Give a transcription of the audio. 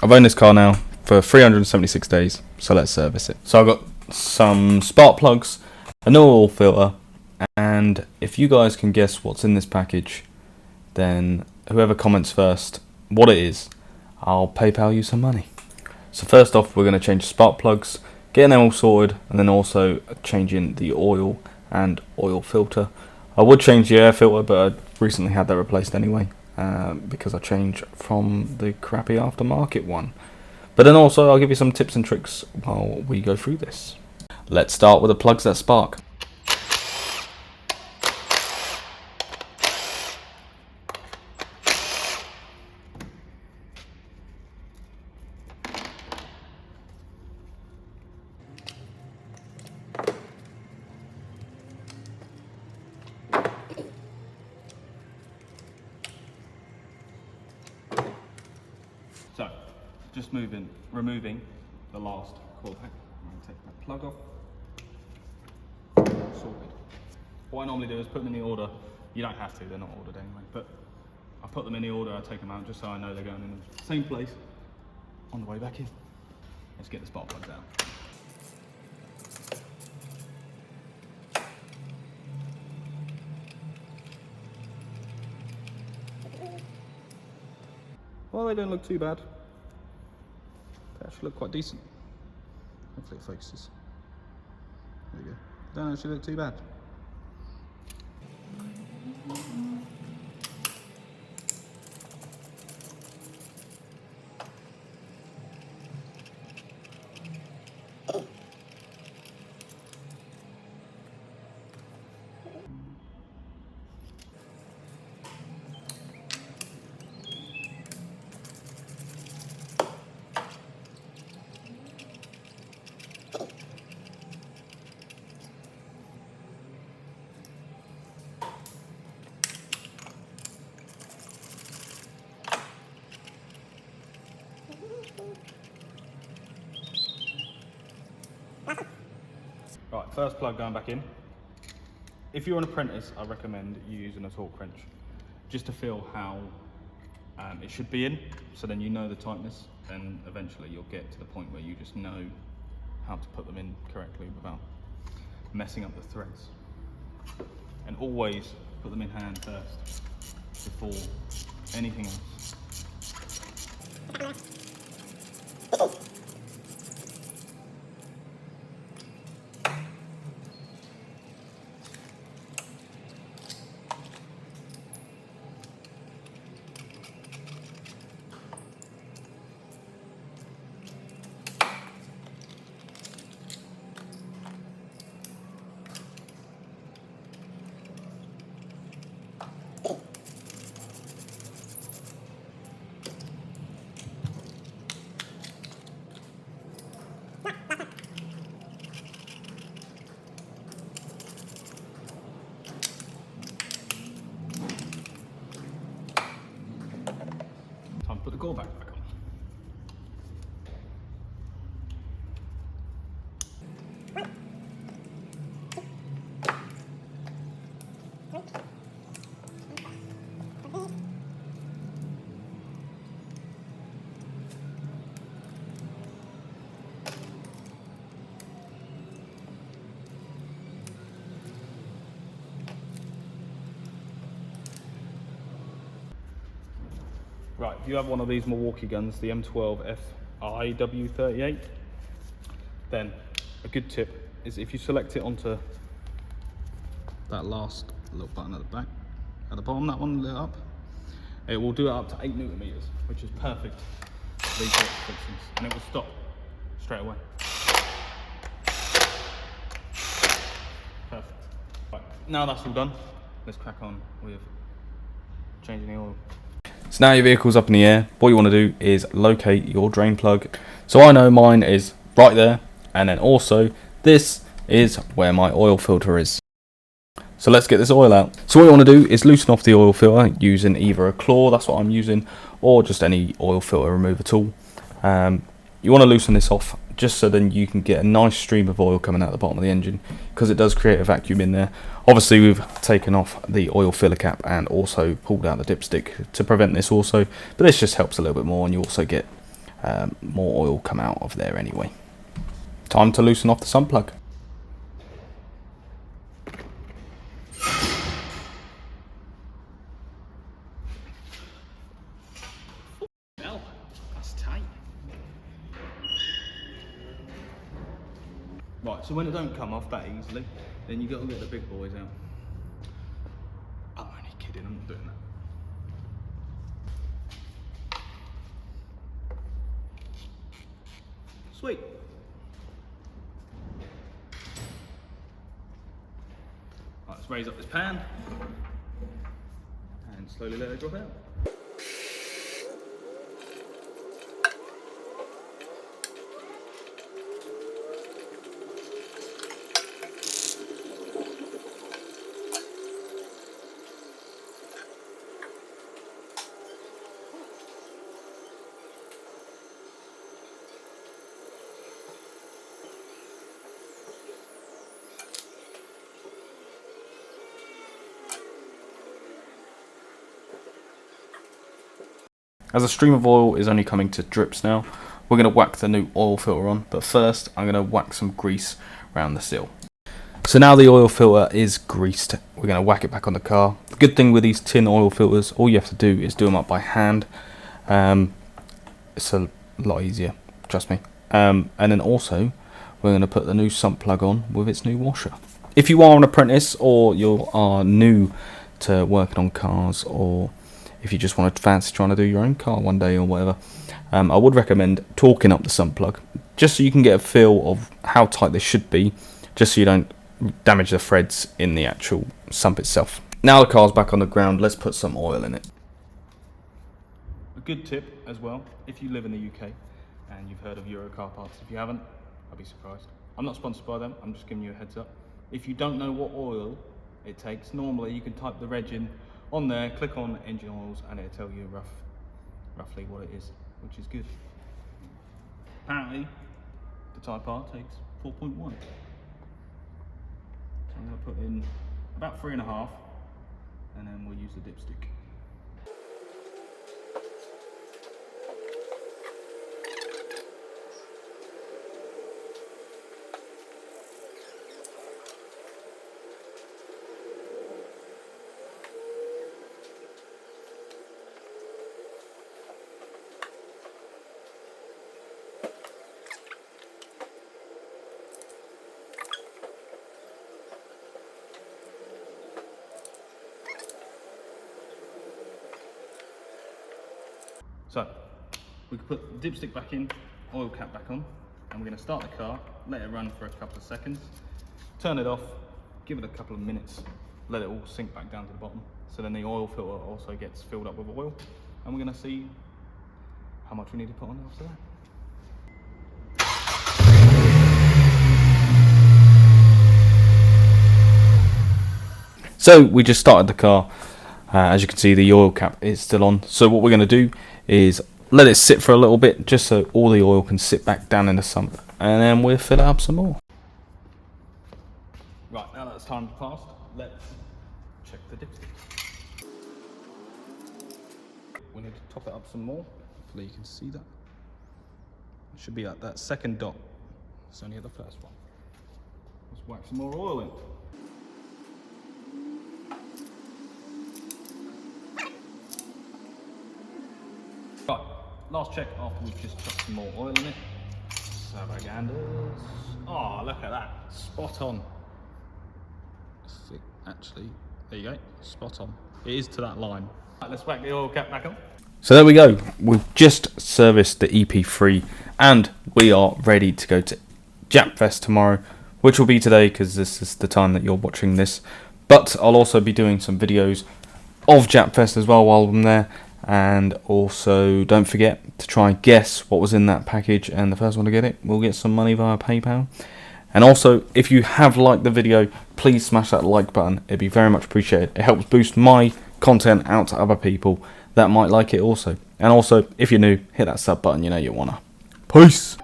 I've owned this car now for 376 days, so let's service it. So I've got some spark plugs, a new oil filter, and if you guys can guess what's in this package, then whoever comments first what it is, I'll PayPal you some money. So first off, we're going to change spark plugs, getting them all sorted, and then also changing the oil and oil filter. I would change the air filter, but I recently had that replaced anyway, because I changed from the crappy aftermarket one. But then also I'll give you some tips and tricks while we go through this. Let's start with the plugs that spark. So, just removing the last coil pack. I'm going to take that plug off. Sorted. What I normally do is put them in the order. You don't have to, they're not ordered anyway, but I put them in the order, I take them out just so I know they're going in the same place on the way back in. Let's get the spark plugs out. Well, they don't look too bad. They actually look quite decent. Hopefully it focuses. There we go. They don't actually look too bad. Right, first plug going back in. If you're an apprentice, I recommend you using a torque wrench just to feel how it should be in, so then you know the tightness, and eventually you'll get to the point where you just know how to put them in correctly without messing up the threads. And always put them in hand first before anything else. Time to put the gore back on. Right, if you have one of these Milwaukee guns, the M12 FIW38, then a good tip is if you select it onto that last little button at the back, at the bottom, that one lit up, it will do it up to 8 Newton meters, which is perfect for these sorts of fixings, and it will stop straight away. Perfect. Right, now that's all done, let's crack on with changing the oil. So now your vehicle's up in the air, what you want to do is locate your drain plug. So I know mine is right there, and then also this is where my oil filter is. So let's get this oil out. So what you want to do is loosen off the oil filter using either a claw, that's what I'm using, or just any oil filter remover tool. You want to loosen this off just so then you can get a nice stream of oil coming out the bottom of the engine, because it does create a vacuum in there. Obviously we've taken off the oil filler cap and also pulled out the dipstick to prevent this also, but this just helps a little bit more, and you also get more oil come out of there anyway. Time to loosen off the sump plug. Well, that's tight. Right, so when it don't come off that easily, then you got to get the big boys out. I'm only kidding, I'm not doing that. Sweet. Right, let's raise up this pan and slowly let it drop out. As the stream of oil is only coming to drips now, we're going to whack the new oil filter on, but first I'm going to whack some grease around the seal. So now the oil filter is greased, we're going to whack it back on the car. The good thing with these tin oil filters, all you have to do is do them up by hand. It's a lot easier, trust me. And then also, we're going to put the new sump plug on with its new washer. If you are an apprentice or you are new to working on cars, or if you just want to fancy trying to do your own car one day or whatever, I would recommend torquing up the sump plug, just so you can get a feel of how tight this should be, just so you don't damage the threads in the actual sump itself. Now the car's back on the ground, let's put some oil in it. A good tip as well, if you live in the UK and you've heard of Euro car parts, if you haven't, I'd be surprised. I'm not sponsored by them, I'm just giving you a heads up. If you don't know what oil it takes, normally you can type the reg in on there, click on engine oils, and it'll tell you roughly what it is, which is good. Apparently, the Type R takes 4.1. So I'm going to put in about 3.5, and then we'll use the dipstick. So, we can put the dipstick back in, oil cap back on, and we're going to start the car, let it run for a couple of seconds, turn it off, give it a couple of minutes, let it all sink back down to the bottom, so then the oil filter also gets filled up with oil, and we're going to see how much we need to put on after that. So we just started the car. As you can see, the oil cap is still on. So what we're going to do is let it sit for a little bit, just so all the oil can sit back down in the sump, and then we'll fill it up some more. Right, now that's time passed, let's check the dipstick. We need to top it up some more. Hopefully you can see that. It should be at that second dot. It's only at the first one. Let's whack some more oil in. Right, last check after we've just chucked some more oil in it. Savaganders. Oh, look at that. Spot on. Actually, there you go. Spot on. It is to that line. Right, let's whack the oil cap back on. So there we go. We've just serviced the EP3 and we are ready to go to JapFest tomorrow, which will be today because this is the time that you're watching this. But I'll also be doing some videos of JapFest as well while I'm there. And also, don't forget to try and guess what was in that package, and the first one to get it will get some money via PayPal. And also, if you have liked the video, please smash that like button. It'd be very much appreciated. It helps boost my content out to other people that might like it also. And also, if you're new, hit that sub button, you know you wanna. Peace!